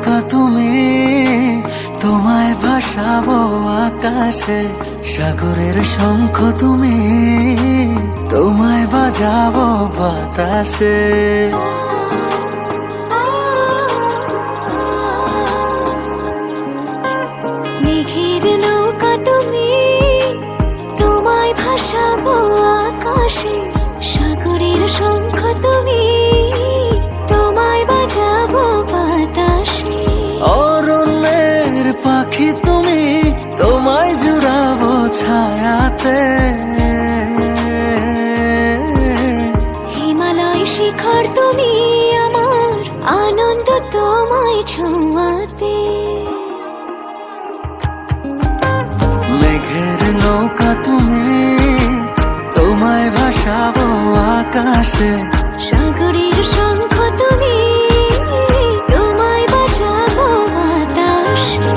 নৌকা তুমি, তোমায় ভাসাবো আকাশে। সাগরের শঙ্খ তুমি, তোমায় বাজাবো বাতাসে। মেঘের নৌকা তুমি, তোমায় ভাসাবো আকাশে। সাগরের শঙ্খ তুমি, তোমায় বাজাবো বাতাসে। অরণ্যের পাখি তুমি, তোমায় জুড়াবো ছায়াতে। হিমালয় শিখর তুমি, আমার আনন্দ তোমায় ছোঁয়াতে। মেঘের নৌকা তুমি, তোমায় ভাসাবো আকাশে। সাগরের শঙ্খ তুমি, তোমায় বাজাবো বাতাসে।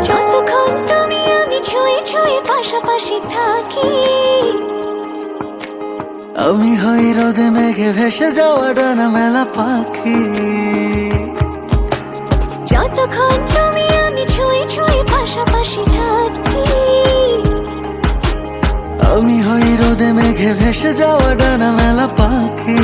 যতক্ষণ তুমি আমি ছুঁয়ে ছুঁয়ে পাশাপাশি থাকি, আমি হই রোদে মেঘে ভেসে যাওয়া ডানা মেলা পাখি। যতক্ষণ তুমি আমি ছুঁয়ে ছুঁয়ে পাশাপাশি থাকি, আমি হই রোদে মেঘে ভেসে যাওয়া ডানা মেলা পাখি।